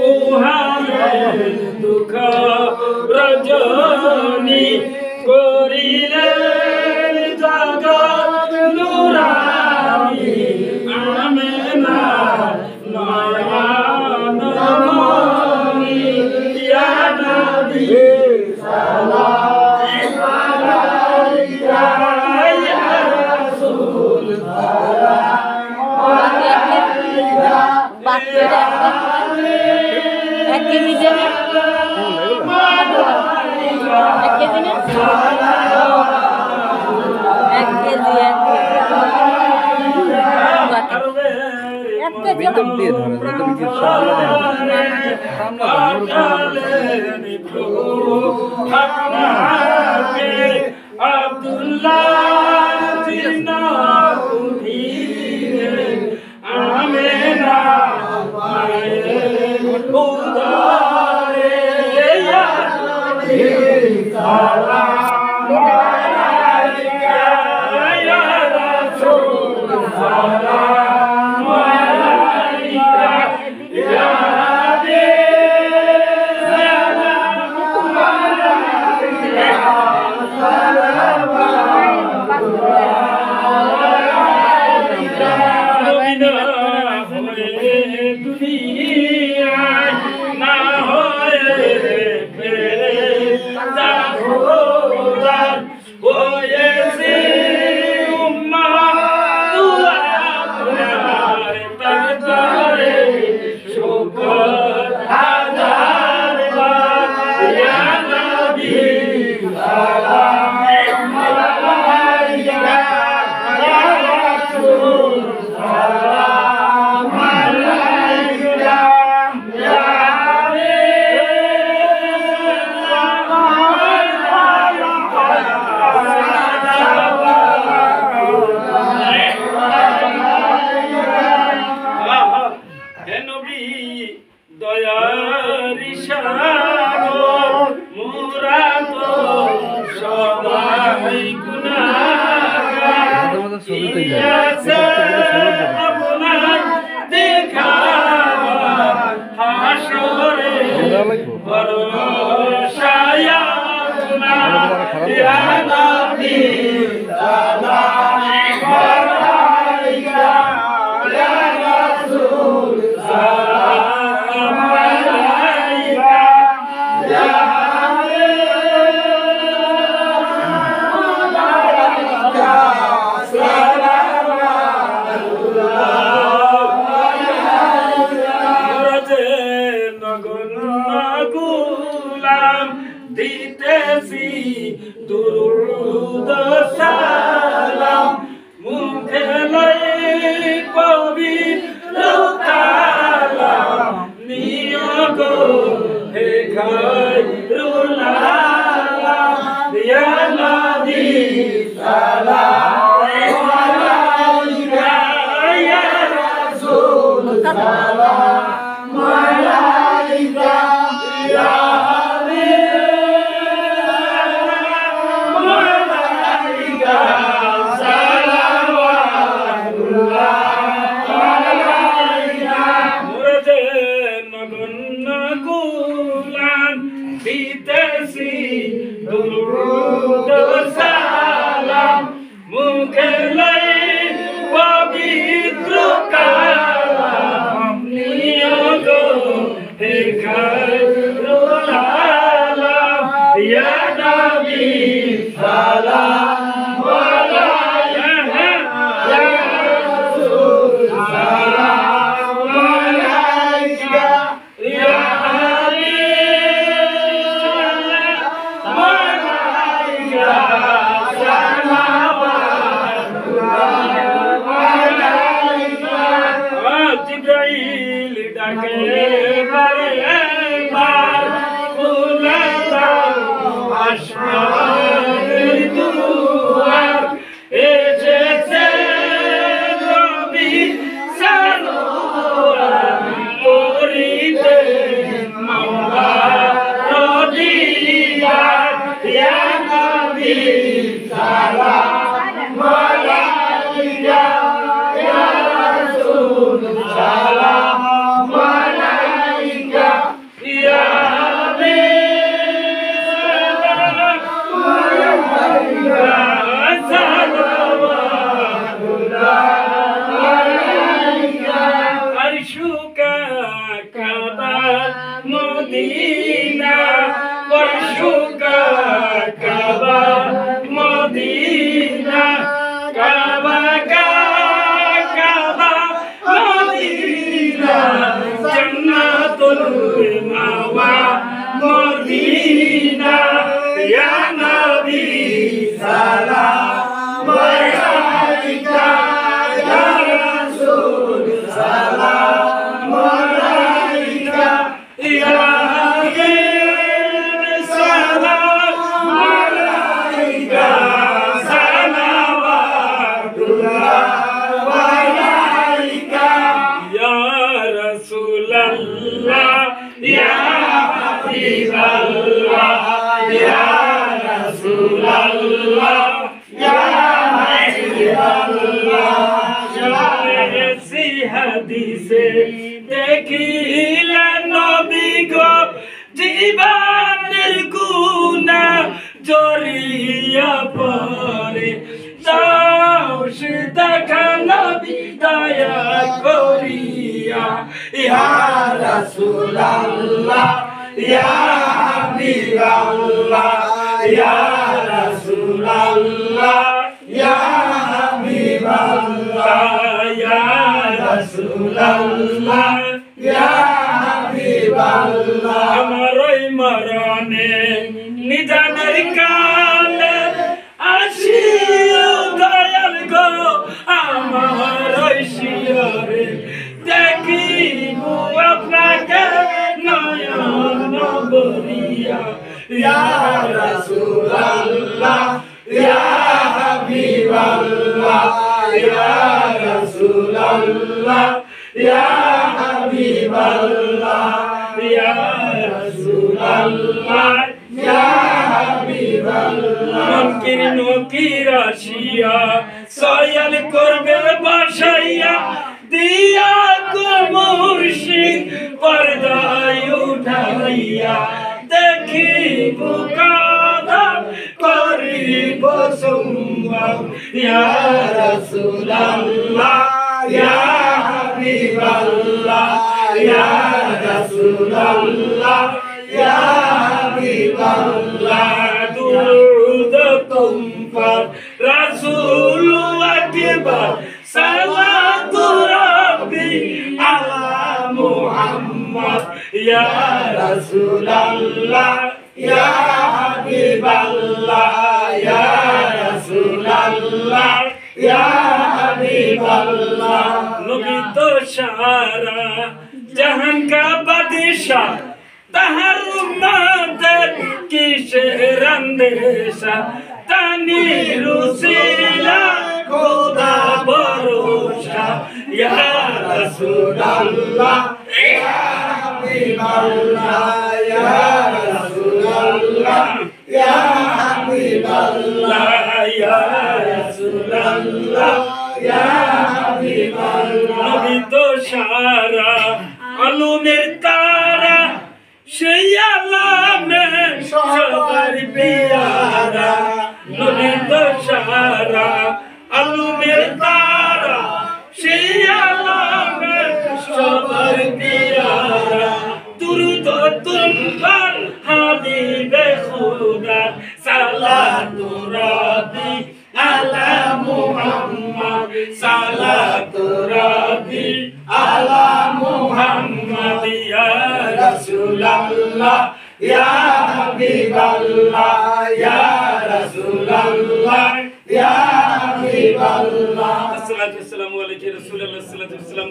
উহারে দুঃখ রজনী করিলেন জগৎ নুরানি আমেনা নয়ন মনি ইয়া নবী সালাম আলাইকা ইয়া রাসূল সালাম আলাইকা এক কেজি দেবে এক কেজি না এক কেজি দিতেছি দুরুদ সালাম মুখে লই পবিত্র কালাম নিয়োগ হে খায়রুল আলাম ইয়া নবী সালাম আলাইকা ইয়া রাসূল সালাম আলাইকা ইয়া দিতেছি দুরুদ সালাম মুখে লই পবিত্র কালাম নিয়োগ হে খায়রুল আলাম ইয়া নবী সালাম আলাইকা ইয়া রাসূল সালাম আলাইকা ইয়া জিবরাইল ডাকে বারে বার খুলে দাও আসমানের দুয়ার এসেছে নবী সালাম করিতে মাওলা রদিয়াত ইয়া নবী সালাম আলাইকা ইয়া রাসূল সালাম আলাইকা পরশুকা কাবা মদিনা পরশুকা কাবা মদিনা কাবা কাবা মদিনা জান্নাতুল মাওয়া মদিনা ইয়া নবী সালাম আলাইকা ইয়া রাসূল সালাম আলাইকা ইয়া হাবিব সালাম আলাইকা সালাওয়াতুল্লাহ আলাইকা ইয়া রাসূলুল্লাহ ইয়া হাবিবাল্লাহ ইয়া রাসূলুল্লাহ ইয়া হাবিবাল্লাহ এসি হাদিসে দেখিলেন নবী গো জীবনের গুনাহ জড়িয়া পড়ে যাও সে দেখা নবী দয়া করিয়া ইয়া রাসূলুল্লাহ ইয়া হাবিবাল্লাহ ইয়া রাসূলুল্লাহ ইয়া হাবিবাল্লাহ ইয়া রাসূলুল্লাহ ইয়া হাবিবাল্লাহ আমার ওই মরণে নিজানের কালে আসিও দয়াল গো আমার ওই শিয়রে দেখিব আপনাকে নয়ন ভরিয়া ইয়া রাসূলুল্লাহ ইয়া হাবিবাল্লাহ ইয়া রাসূলুল্লাহ ইয়া হাবিবাল্লাহ ইয়া রাসূলুল্লাহ ইয়া হাবিবাল্লাহ মুনকির নকির আসিয়া সয়াল করবে বাসাইয়া দিয়া গো মুর্শিদ পর্দায় উঠাইয়া দেখিব কাদা করিব সম্ভব ইয়া রাসূলুল্লাহ ইয়া হাবিবাল্লাহ ইয়া রাসূলুল্লাহ ইয়া হাবিবাল্লাহ দুরূদ তুমপার রাসূল আকবার সালাতু রাব্বি আলা মুহাম্মদ ইয়া রাসূলুল্লাহ ইয়া হাবিবাল্লাহ ইয়া রাসূলুল্লাহ ইয়া হাবিবাল্লাহ নবী তো সারা জাহান কা বাদশা তাহার উম্মতের কিসের আন্দেশা তানি রুসিলা খোদা ভরসা ইয়া রাসূলুল্লাহ ইয়া হাবিবাল্লাহ ইয়া রাসূলুল্লাহ ইয়া হাবিবাল্লাহ ইয়া রাসূলুল্লাহ ইয়া হাবিবাল্লাহ নবী তো সারা আলমের তারা সেই আলামে সবার পিয়ারা নবী তো সারা আলমের তারা সেই আলামে সবার পিয়ারা দুরূদ তুমপার হাবিবে খুদা সালাতু রাব্বি আলা মুহাম্মদ সালাতু রাব্বি আলা মুহাম্মদ ইয়া রাসূলুল্লাহ ইয়া হাবিবাল্লাহ ইয়া রাসূলুল্লাহ ইয়া হাবিবাল্লাহ আসসালাতু ওয়াসসালামু আলাইকা রাসূলুল্লাহ সাল্লাল্লাহু আলাইহি ওয়াসাল্লাম।